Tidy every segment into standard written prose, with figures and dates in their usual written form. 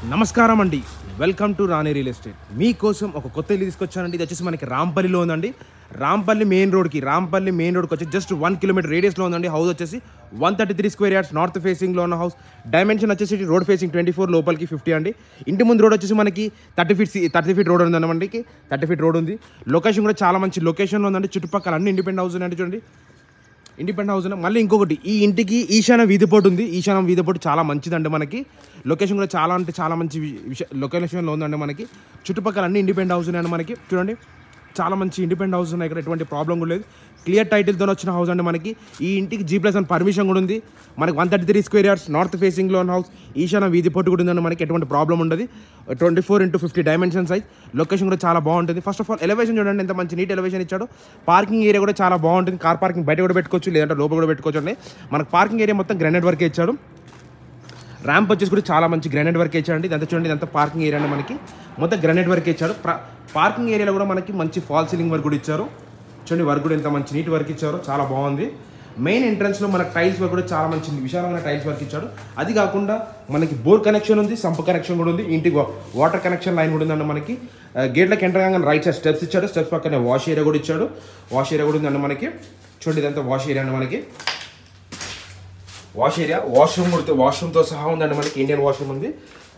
నమస్కారం అండి, welcome to Rani real estate. మీకోసం ఒక కొత్త ఇల్లు తీసుకొచ్చానండి. ఇది వచ్చేసి మనకి రాంపల్లిలో ఉందండి. రాంపల్లి మెయిన్ రోడ్కి వచ్చి జస్ట్ 1 కిలోమీటర్ రేడియస్లో ఉందండి. హౌస్ వచ్చేసి 133 స్క్వేర్ యార్డ్స్ నార్త్ ఫేసింగ్లో ఉన్న హౌస్. డైమెన్షన్ వచ్చేసి రోడ్ ఫేసింగ్ 24, లోపలికి 50 అండి. ఇంటి ముందు రోడ్ వచ్చేసి మనకి 30 ఫీట్ రోడ్ ఉందండి. మనకి 30 ఫీట్ రోడ్ ఉంది. లొకేషన్ కూడా చాలా మంచి లొకేషన్లో ఉందండి. చుట్టుపక్కల అన్ని ఇండిపెండెంట్ హౌస్ ఉన్నాయండి. చూడండి, ఇండిపెండెంట్ హౌస్. మళ్ళీ ఇంకొకటి, ఈ ఇంటికి ఈశాన్య వీధిపోటు ఉంది. ఈశాన్య వీధిపోటు చాలా మంచిదండి. మనకి లొకేషన్ కూడా చాలా అంటే చాలా మంచి లొకేషన్లో ఉందండి. మనకి చుట్టుపక్కల అన్ని ఇండిపెండెంట్ హౌస్ ఉన్నాయండి. మనకి చూడండి, చాలా మంచి ఇండిపెండెంట్ హౌస్ ఉన్నాయి. ఇక్కడ ఎటువంటి ప్రాబ్లం కూడా లేదు. క్లియర్ టైటిల్తో వచ్చిన హౌస్ అండి. మనకి ఈ ఇంటికి G+1 పర్మిషన్ కూడా ఉంది. మనకి 133 స్క్వేర్ యార్డ్స్ నార్త్ ఫేసింగ్లో ఉన్న హౌస్. ఈశాన్య వీధిపోటు కూడా ఉందండి. మనకి ఎటువంటి ప్రాబ్లం ఉండదు. 24x50 dimension size. లొకేషన్ కూడా చాలా బాగుంటుంది. ఫస్ట్ ఆఫ్ ఆల్ ఎలివేషన్ చూడండి, ఎంత మంచి నీట్ ఎలివేషన్ ఇచ్చాడు. పార్కింగ్ ఏరియా కూడా చాలా బాగుంటుంది. కార్ పార్కింగ్ బయట కూడా పెట్టుకోవచ్చు, లేదంటే లోపల కూడా పెట్టుకోవచ్చు అండి. మనకు పార్కింగ్ ఏరియా మొత్తం గ్రానైట్ వర్కే ఇచ్చాడు. ర్యాంప్ వచ్చేసి కూడా చాలా మంచి గ్రానైట్ వర్క్ ఇచ్చాడండి. ఇదంతా చూడండి, ఇదంతా పార్కింగ్ ఏరియా అండి. మనకి మొత్తం గ్రానైట్ వర్క్ ఇచ్చాడు. పార్కింగ్ ఏరియాలో కూడా మనకి మంచి ఫాల్ సీలింగ్ వర్క్ కూడా ఇచ్చారు. చూడండి, వర్క్ కూడా ఎంత మంచి నీట్ వర్క్ ఇచ్చారు, చాలా బాగుంది. మెయిన్ ఎంట్రన్స్లో మనకి టైల్స్ వర్క్ కూడా చాలా మంచి విశాలమైన టైల్స్ వర్క్ ఇచ్చాడు. అది కాకుండా మనకి బోర్ కనెక్షన్ ఉంది, సంప్ కనెక్షన్ కూడా ఉంది. ఇంటికి వాటర్ కనెక్షన్ లైన్ కూడా ఉందండి. మనకి గేట్లకు ఎంటర్ కాగానే రైట్ సైడ్ స్టెప్స్ ఇచ్చాడు. స్టెప్స్ పక్కనే వాష్ ఏరియా కూడా ఇచ్చాడు. వాష్ ఏరియా కూడా ఉందండి. మనకి చూడండి, ఇదంతా వాష్ ఏరియా అండి. మనకి వాష్ ఏరియా, వాష్రూమ్తో సహా ఉందండి. మనకి ఇండియన్ వాష్రూమ్ ఉంది.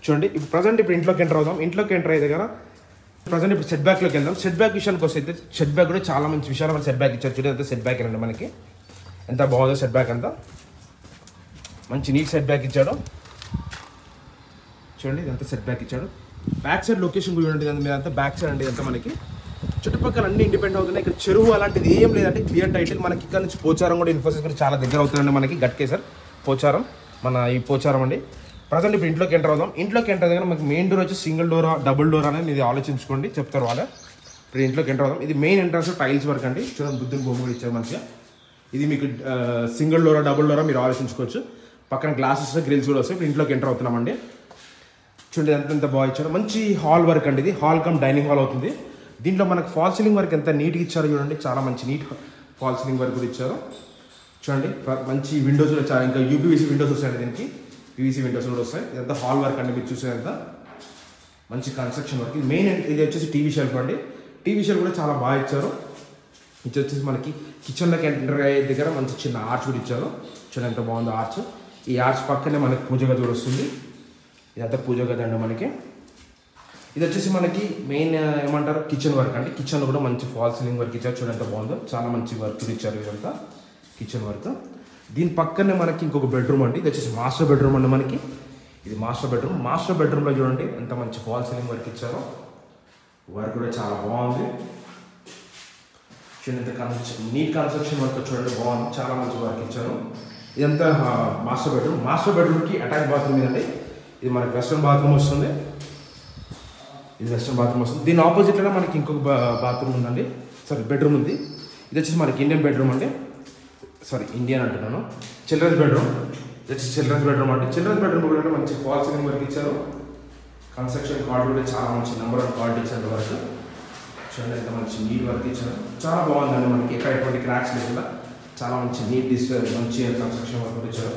చూడండి, ఇప్పుడు ప్రజెంట్ ఇంట్లోకి ఎంటర్ అవుదాం. ఇంట్లోకి ఎంటర్ అయ్యే దగ్గర ప్రజెంట్ ఇప్పుడు సెట్ బ్యాక్లోకి వెళ్దాం. సెట్ బ్యాక్ విషయానికి వస్తే సెట్ బ్యాక్ కూడా చాలా మంచి విషయాలు సెట్ బ్యాక్ ఇచ్చారు. చూడండి, అంతా సెట్ బ్యాక్ అండి. మనకి ఎంత బాగుందో సెట్ బ్యాక్ అంతా మంచి నీట్ సెట్ బ్యాక్ ఇచ్చాడు. చూడండి, ఇదంతా సెట్ బ్యాక్ ఇచ్చాడు. బ్యాక్ సైడ్ లొకేషన్ కూడా ఉంటుంది. మీద అంతా బ్యాక్ సైడ్ అండి. ఇదంతా మనకి చుట్టుపక్కల అన్ని ఇండిపెండెంట్ అవుతున్నాయి. ఇక్కడ చెరువు అలాంటిది ఏం లేదంటే క్లియర్ టైటిల్. మనకి ఇక్కడ నుంచి పోచారం కూడా ఇన్ఫోసిస్ కూడా చాలా దగ్గర అవుతుందండి. మనకి గట్కేసర్ పోచారం, మన ఈ పోచారం అండి. ప్రజెంట్ ఇప్పుడు ఇంట్లోకి ఎంటర్ అవుదాం. ఇంట్లోకి ఎంటర్ దగ్గర మనకి మెయిన్ డోర్ వచ్చి సింగిల్ డోరా డబుల్ డోర్ అనేది ఇది ఆలోచించుకోండి, చెప్తారు వాళ్ళే. ఇప్పుడు ఇంట్లోకి ఎంటర్ అవుదాం. ఇది మెయిన్ ఎంట్రన్స్ టైల్స్ వర్క్ అండి. చూడండి, బుద్ధుని బొమ్మ కూడా ఇచ్చారు మంచిగా. ఇది మీకు సింగిల్ డోరా డబుల్ డోరా మీరు ఆలోచించుకోవచ్చు. పక్కన గ్లాసెస్ గ్రిల్స్ కూడా వస్తాయి. ఇప్పుడు ఇంట్లోకి ఎంటర్ అవుతున్నామండి. చూడండి, ఎంత బాగా ఇచ్చారు. మంచి హాల్ వర్క్ అండి. ఇది హాల్ కమ్ డైనింగ్ హాల్ అవుతుంది. దీంట్లో మనకు ఫాల్ సీలింగ్ వర్క్ ఎంత నీట్గా ఇచ్చారు చూడండి. చాలా మంచి నీట్ ఫాల్ సీలింగ్ వర్క్ కూడా ఇచ్చారు. చూడండి, మంచి విండోస్ కూడా చాలా, ఇంకా UPVC విండోస్ వస్తాయండి. దీనికి PVC విండోస్ కూడా వస్తాయి. ఇదంతా హాల్ వర్క్ అండి. మీరు చూసేదంతా మంచి కన్స్ట్రక్షన్ వర్క్. ఇది మెయిన్ ఇది వచ్చేసి టీవీ షెల్ఫ్ అండి. టీవీ షెల్ఫ్ కూడా చాలా బాగా ఇచ్చారు. ఇది వచ్చేసి మనకి కిచెన్లోకి ఎంటర్ అయ్యే దగ్గర మంచి చిన్న ఆర్చ్ కూడా ఇచ్చారు. చూడండి, ఎంత బాగుందో ఆర్చ్. ఈ ఆర్చ్ పక్కనే మనకి పూజ గది కూడా వస్తుంది. ఇదంతా పూజ గది అండి. మనకి ఇది వచ్చేసి మనకి మెయిన్ ఏమంటారు కిచెన్ వర్క్ అండి. కిచెన్లో కూడా మంచి ఫాల్ సీలింగ్ వర్క్ ఇచ్చారు. చూడండి, ఎంత బాగుందో, చాలా మంచి వర్క్ ఇచ్చారు. ఇదంతా కిచెన్ వర్క్. దీని పక్కనే మనకి ఇంకొక బెడ్రూమ్ అండి. ఇది వచ్చేసి మాస్టర్ బెడ్రూమ్ అండి. మనకి ఇది మాస్టర్ బెడ్రూమ్. మాస్టర్ బెడ్రూమ్లో చూడండి ఎంత మంచి ఫాల్ సీలింగ్ వర్క్ ఇచ్చారో. వర్క్ కూడా చాలా బాగుంది. చూడండి, నీట్ కన్స్ట్రక్షన్ వర్క్ చూడండి, బాగుంది. చాలా మంచి వర్క్ ఇచ్చారు. ఇదంతా మాస్టర్ బెడ్రూమ్. మాస్టర్ బెడ్రూమ్కి అటాచ్ బాత్రూమ్ ఇదండి. ఇది మనకి వెస్ట్రన్ బాత్రూమ్ వస్తుంది. ఇది వెస్ట్రన్ బాత్రూమ్ వస్తుంది. దీని ఆపోజిట్లోనే మనకి ఇంకొక బాత్రూమ్ ఉందండి. బెడ్రూమ్ ఉంది. ఇది వచ్చేసి మనకి ఇండియన్ బెడ్రూమ్ అండి. ఇండియన్ అంటున్నాను, చిల్డ్రన్స్ బెడ్రూమ్. ఇది వచ్చేసి చిల్డ్రన్స్ బెడ్రూమ్ అండి. చిల్డ్రన్స్ బెడ్రూమ్ కూడా మంచి ఫాల్ సీలింగ్ వర్క్ ఇచ్చారు. కన్స్ట్రక్షన్ కార్డు కూడా చాలా మంచి నెంబర్ ఆఫ్ క్వాలిటీ ఇచ్చారు వర్క్. చూడండి, ఎంత మంచి నీట్ వర్క్ ఇచ్చారు. చాలా బాగుందండి. మనకి ఎక్కడ ఎటువంటి క్రాక్స్ లేకుండా చాలా మంచి నీట్ మంచి కన్స్ట్రక్షన్ వర్క్ ఇచ్చారు.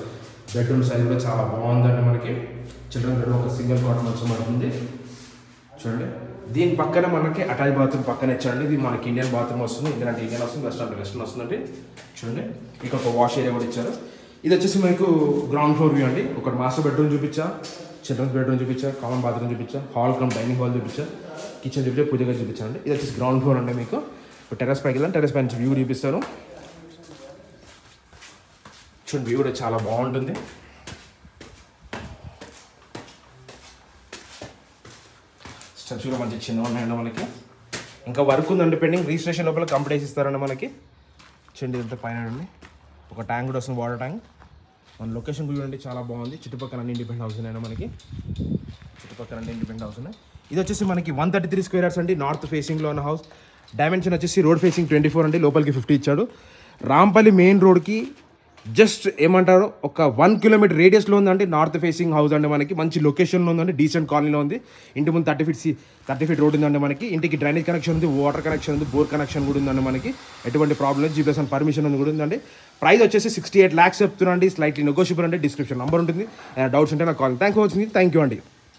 బెడ్రూమ్ సైజ్ కూడా చాలా బాగుందండి. మనకి చిల్డ్రన్ బెడ్రూమ్ ఒక సింగిల్ కాట్ మంచి మనకు ఉంది. చూడండి, దీని పక్కన మనకి అటాచ్ బాత్రూమ్ పక్కన ఇచ్చారండి. ఇది మనకి ఇండియన్ బాత్రూమ్ వస్తుంది. ఇండియన్ ఇండియన్ వస్తుంది, వెస్ట్రన్ వస్తుందండి. చూడండి, ఇక్కడ ఒక వాష్ ఏరియా కూడా ఇచ్చారు. ఇది వచ్చేసి మీకు గ్రౌండ్ ఫ్లోర్ వ్యూ అండి. ఒక మాస్టర్ బెడ్రూమ్ చూపించా, చిల్డ్రన్స్ బెడ్రూమ్ చూపించా, కామన్ బాత్రూమ్ చూపించా, హాల్ కమ్ డైనింగ్ హాల్ చూపించా, కిచెన్ చూపించా, పూజగా చూపించండి. ఇది వచ్చేసి గ్రౌండ్ ఫ్లోర్ అండి. మీకు టెర్రస్ పైకి వెళ్ళాను, టెర్రస్ పై నుంచి వ్యూ చూపిస్తాను. చూడండి, వ్యూ కూడా చాలా బాగుంటుంది. స్టెప్స్ కూడా మంచి చిన్నగా ఉన్నాయండి. మనకి ఇంకా వర్క్ ఉందండి పెండింగ్. రిజిస్ట్రేషన్ లోపల కంప్లీట్ చేసి ఇస్తారండి. మనకి చూడండి, ఇదంతా పైన అండి. ఒక ట్యాంక్ కూడా వస్తుంది, వాటర్ ట్యాంక్. మన లొకేషన్ చూడండి, చాలా బాగుంది. చుట్టుపక్కల అన్ని ఇండిపెండెంట్ హౌస్ ఉన్నాయండి. మనకి చుట్టుపక్కల అన్ని ఇండిపెండెంట్ హౌస్ ఉన్నాయి. ఇది వచ్చేసి మనకి 133 స్క్వేర్ యార్డ్స్ అండి. నార్త్ ఫేసింగ్లో ఉన్న హౌస్. డైమెన్షన్ వచ్చేసి రోడ్ ఫేసింగ్ 24 అండి. లోపలికి 50 ఇచ్చాడు. రాంపల్లి మెయిన్ రోడ్కి జస్ట్ ఏమంటారు ఒక 1 కిలోమీటర్ రేడియస్లో ఉందండి. నార్త్ ఫేసింగ్ హౌస్ అండి. మనకి మంచి లొకేషన్లో ఉందండి. డీసెంట్ కాలనీలో ఉంది. ఇంటి ముందు 30 ఫీట్ రోడ్ ఉందండి. మనకి ఇంటికి డ్రైనేజ్ కనెక్షన్ ఉంది, వాటర్ కనెక్షన్ ఉంది, బోర్ కనెక్షన్ కూడా ఉందండి. మనకి ఎటువంటి ప్రాబ్లం లేదు. G+1 పర్మిషన్ ఉంది కూడా ఉందండి. ప్రైస్ వచ్చేసి 68 lakhs చెప్తున్నాండి. స్లైట్లీ నెగోషియబుల్ అండి. డిస్క్రిప్షన్ నెంబర్ ఉంటుంది. డౌట్స్ ఉంటే నాకు call. Thank you for watching. Thank you అండి.